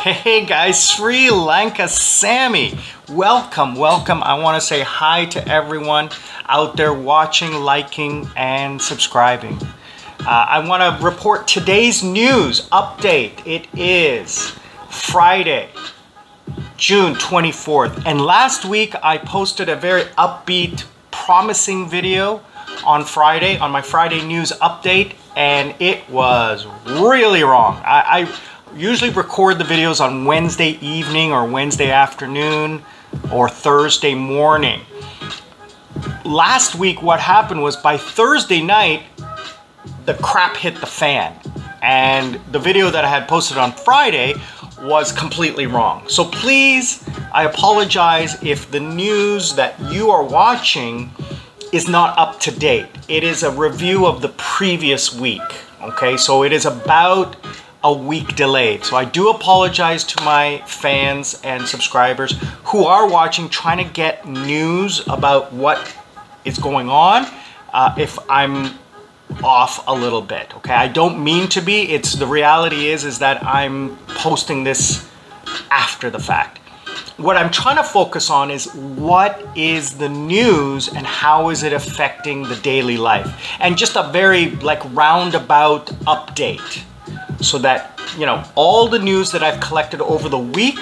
Hey guys, Sri Lanka Sammy. Welcome. I want to say hi to everyone out there watching, liking, and subscribing. I want to report today's news update. It is Friday, June 24th. And last week I posted a very upbeat, promising video on Friday, on my Friday news update, and it was really wrong. I usually record the videos on Wednesday evening or Wednesday afternoon or Thursday morning. Last week what happened was by Thursday night the crap hit the fan, and the video that I had posted on Friday was completely wrong. So please, I apologize if the news that you are watching is not up to date. It is a review of the previous week, okay? So it is about a week delayed. So I do apologize to my fans and subscribers who are watching, trying to get news about what is going on if I'm off a little bit, okay? I don't mean to be. It's the reality is that I'm posting this after the fact. What I'm trying to focus on is what is the news and how is it affecting the daily life, and just a very roundabout update, so that you know all the news that I've collected over the week.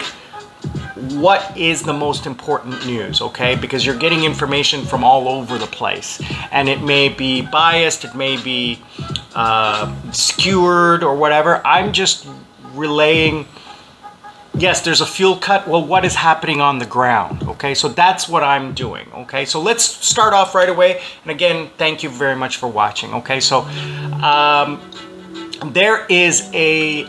What is the most important news, okay? Because you're getting information from all over the place, and it may be biased, it may be skewered or whatever. I'm just relaying, yes, there's a fuel cut. Well, what is happening on the ground, okay? So that's what I'm doing, okay? So let's start off right away. And again, thank you very much for watching, okay? So there is a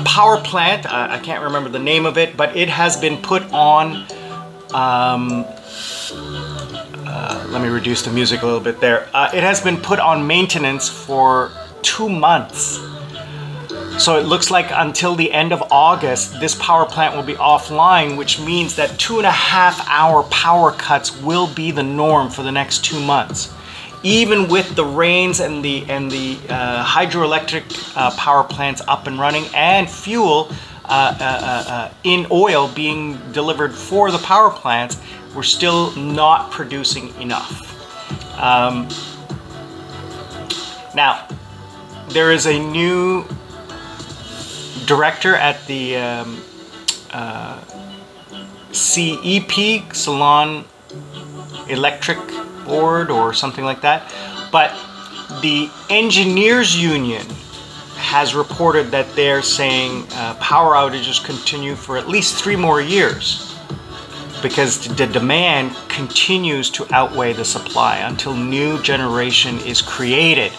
power plant, I can't remember the name of it, but it has been put on, let me reduce the music a little bit there. It has been put on maintenance for 2 months. So it looks like until the end of August, this power plant will be offline, which means that 2.5-hour power cuts will be the norm for the next 2 months. Even with the rains and the hydroelectric power plants up and running, and fuel in oil being delivered for the power plants, we're still not producing enough. Now, there is a new director at the CEP, Ceylon Electric Board or something like that, but the engineers union has reported that they're saying power outages continue for at least 3 more years because the demand continues to outweigh the supply until new generation is created.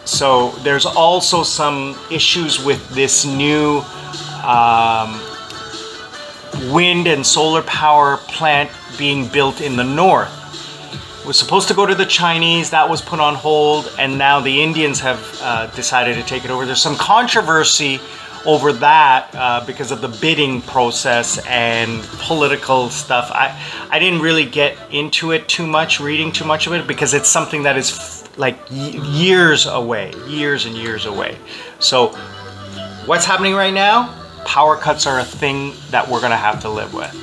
So there's also some issues with this new wind and solar power plant being built in the north. It was supposed to go to the Chinese, that was put on hold, and now the Indians have decided to take it over. There's some controversy over that because of the bidding process and political stuff. I didn't really get into it too much, reading too much of it, because it's something that is like years away, years and years away. So what's happening right now? Power cuts are a thing that we're going to have to live with.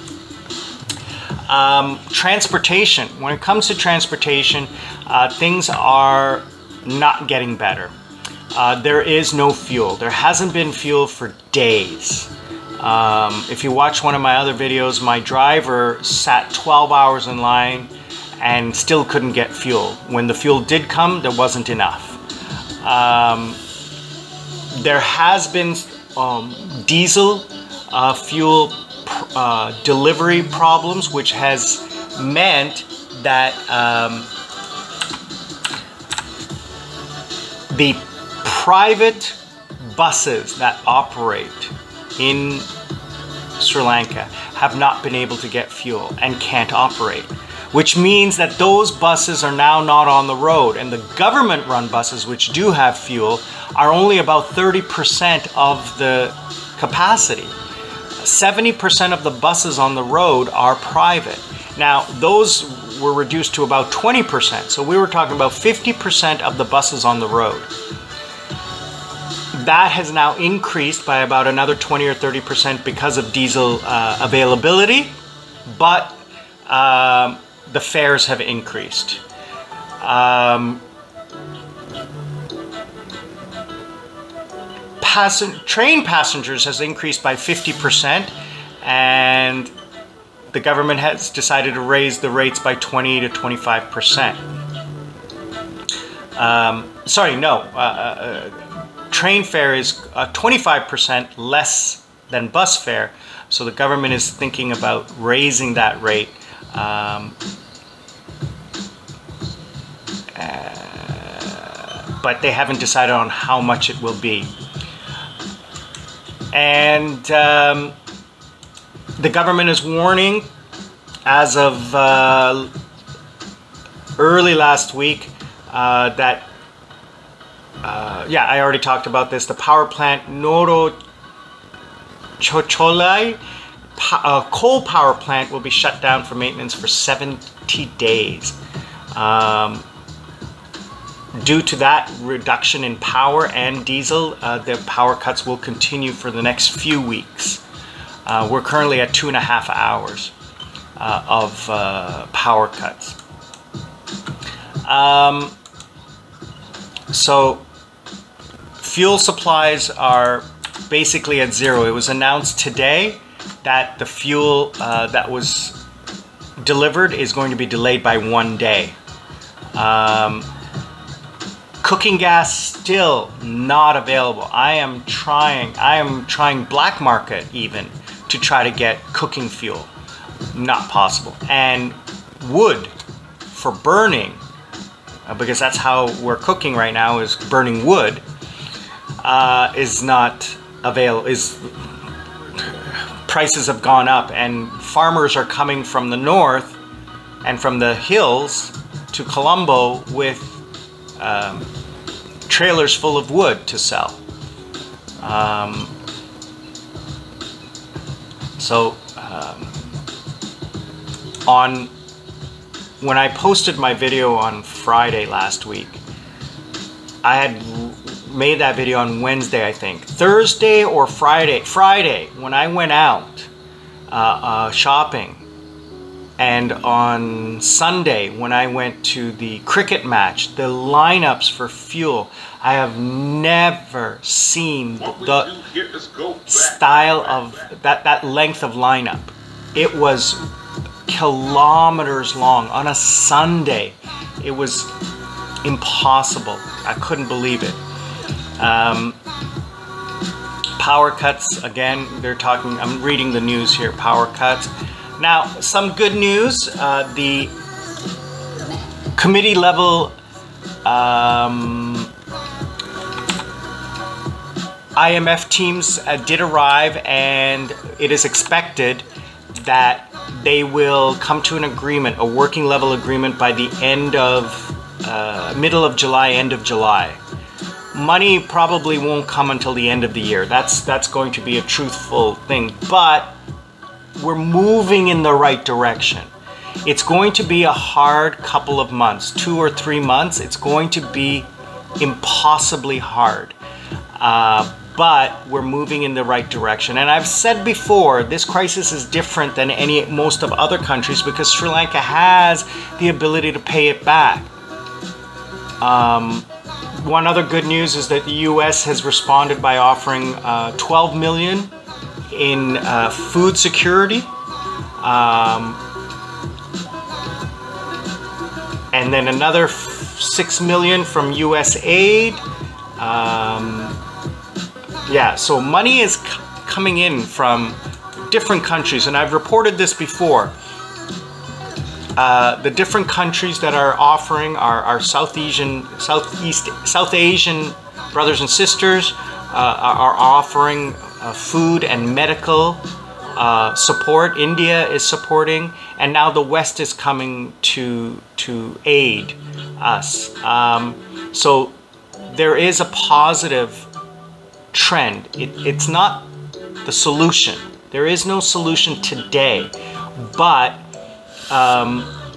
Transportation. When it comes to transportation, things are not getting better. There is no fuel. There hasn't been fuel for days. If you watch one of my other videos, my driver sat 12 hours in line and still couldn't get fuel. When the fuel did come, there wasn't enough. There has been diesel fuel delivery problems, which has meant that the private buses that operate in Sri Lanka have not been able to get fuel and can't operate, which means that those buses are now not on the road, and the government-run buses, which do have fuel, are only about 30% of the capacity. 70% of the buses on the road are private. Now, those were reduced to about 20%, so we were talking about 50% of the buses on the road. that has now increased by about another 20 or 30% because of diesel availability, but the fares have increased. Train passengers has increased by 50%, and the government has decided to raise the rates by 20 to 25%. Train fare is 25% less than bus fare, so the government is thinking about raising that rate. But they haven't decided on how much it will be. And the government is warning, as of early last week, that I already talked about this. The power plant Noro Chocholai coal power plant will be shut down for maintenance for 70 days. Due to that reduction in power and diesel, the power cuts will continue for the next few weeks. We're currently at 2.5 hours of power cuts. So fuel supplies are basically at zero. It was announced today that the fuel that was delivered is going to be delayed by 1 day. Cooking gas still not available. I am trying black market even to try to get cooking fuel. Not possible. And wood for burning, because that's how we're cooking right now, is burning wood, is not available. Prices have gone up, and farmers are coming from the north and from the hills to Colombo with trailers full of wood to sell. When I posted my video on Friday last week, I had made that video on Wednesday, I think. Thursday or Friday, when I went out shopping, and on Sunday when I went to the cricket match, the lineups for fuel, I have never seen the style of that length of lineup. It was kilometers long on a Sunday. It was impossible. I couldn't believe it. Power cuts, again, they're talking, I'm reading the news here, power cuts. Now, some good news, the committee level IMF teams did arrive, and it is expected that they will come to an agreement, a working level agreement, by the end of, middle of July, end of July. Money probably won't come until the end of the year. That's going to be a truthful thing, but we're moving in the right direction. It's going to be a hard couple of months, 2 or 3 months. It's going to be impossibly hard, but we're moving in the right direction. And I've said before, this crisis is different than most of other countries because Sri Lanka has the ability to pay it back. One other good news is that the US has responded by offering $12 million in food security, and then another $6 million from US aid. Yeah, so money is coming in from different countries, and I've reported this before. The different countries that are offering our South Asian brothers and sisters are offering food and medical support. India is supporting, and now the West is coming to aid us. So there is a positive trend. It's not the solution. There is no solution today, but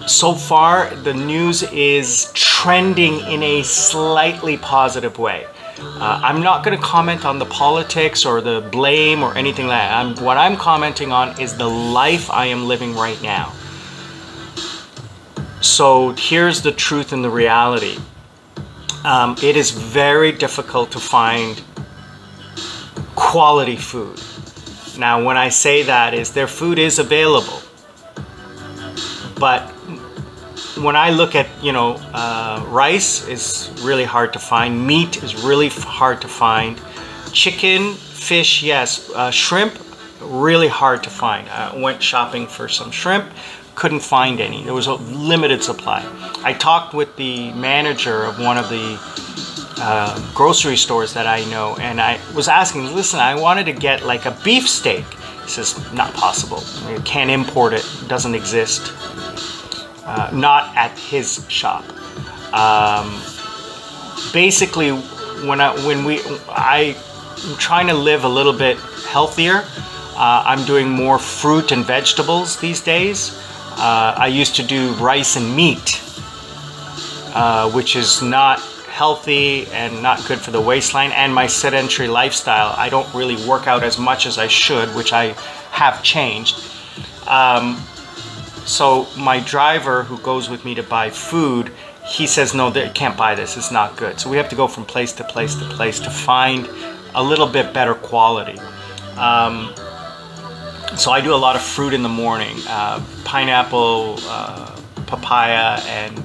so far the news is trending in a slightly positive way. I'm not going to comment on the politics or the blame or anything like that. What I'm commenting on is the life I am living right now. So here's the truth and the reality. It is very difficult to find quality food. Now, when I say that is their food is available, but when I look at, rice is really hard to find. Meat is really hard to find. Chicken, fish, yes. Shrimp, really hard to find. I went shopping for some shrimp, couldn't find any. There was a limited supply. I talked with the manager of one of the grocery stores that I know, and I was asking, listen, I wanted to get like a beef steak. He says, not possible. You can't import it. It doesn't exist. Not at his shop. Basically, I'm trying to live a little bit healthier. I'm doing more fruit and vegetables these days. I used to do rice and meat, which is not healthy and not good for the waistline and my sedentary lifestyle. I don't really work out as much as I should, which I have changed. So my driver who goes with me to buy food, he says, no, they can't buy this, it's not good. So we have to go from place to place to place to find a little bit better quality. So I do a lot of fruit in the morning, pineapple, papaya, and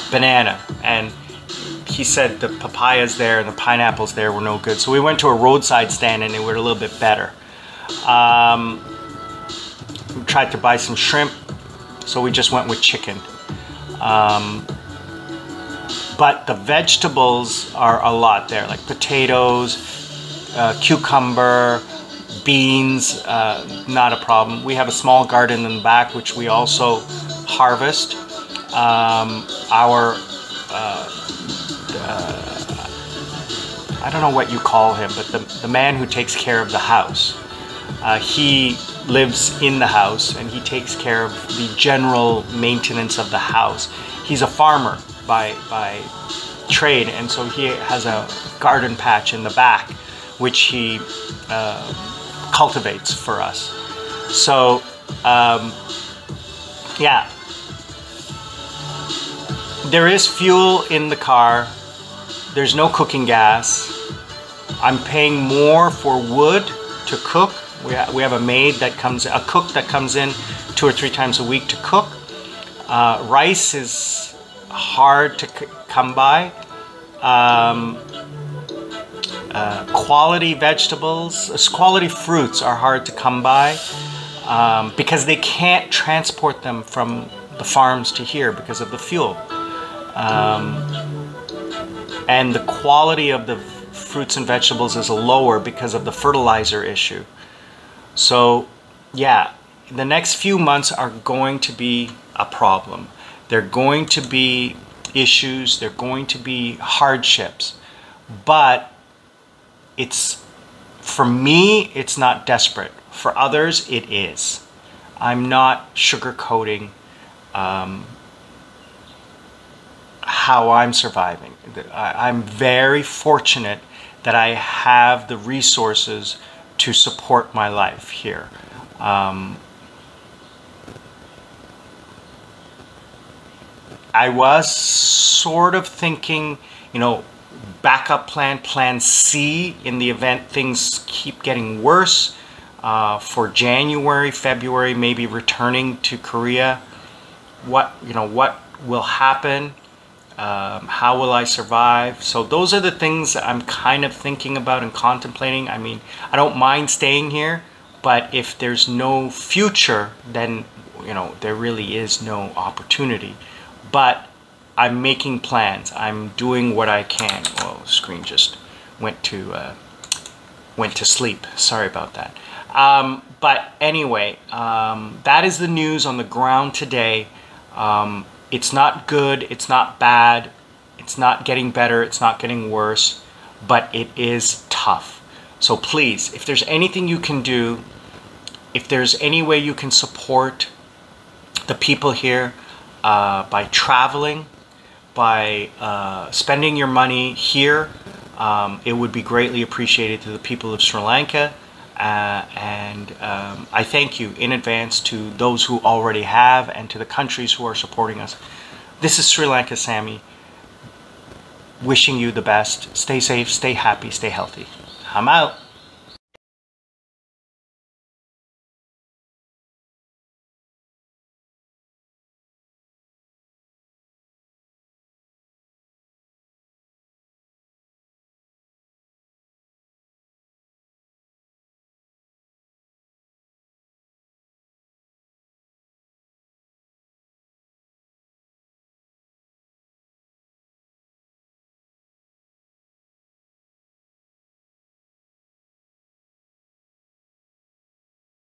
banana. And he said the papayas there and the pineapples there were no good. So we went to a roadside stand and they were a little bit better. We tried to buy some shrimp, so we just went with chicken. But the vegetables are a lot there, like potatoes, cucumber, beans, not a problem. We have a small garden in the back, which we also harvest. I don't know what you call him, but the man who takes care of the house, he lives in the house and he takes care of the general maintenance of the house. He's a farmer by trade, and so he has a garden patch in the back which he cultivates for us. So yeah, there is fuel in the car. There's no cooking gas. I'm paying more for wood to cook. We have a maid that comes, a cook that comes in 2 or 3 times a week to cook. Rice is hard to come by. Quality vegetables, quality fruits are hard to come by because they can't transport them from the farms to here because of the fuel. And the quality of the fruits and vegetables is lower because of the fertilizer issue. So yeah, the next few months are going to be a problem. They're going to be issues, they're going to be hardships, but for me, it's not desperate. For others, it is. I'm not sugarcoating how I'm surviving. I'm very fortunate that I have the resources to support my life here. I was sort of thinking, backup plan C in the event things keep getting worse, for January, February, maybe returning to Korea. What will happen? How will I survive? So those are the things that I'm kind of thinking about and contemplating. I mean, I don't mind staying here, but if there's no future, then there really is no opportunity. But I'm making plans. I'm doing what I can. Oh, the screen just went to sleep. Sorry about that. But anyway, that is the news on the ground today. It's not good. It's not bad. It's not getting better. It's not getting worse. But it is tough. So please, if there's anything you can do, if there's any way you can support the people here, by traveling, by spending your money here. It would be greatly appreciated to the people of Sri Lanka. And I thank you in advance to those who already have and to the countries who are supporting us. This is Sri Lanka Sammy, wishing you the best. Stay safe, stay happy, stay healthy. I'm out.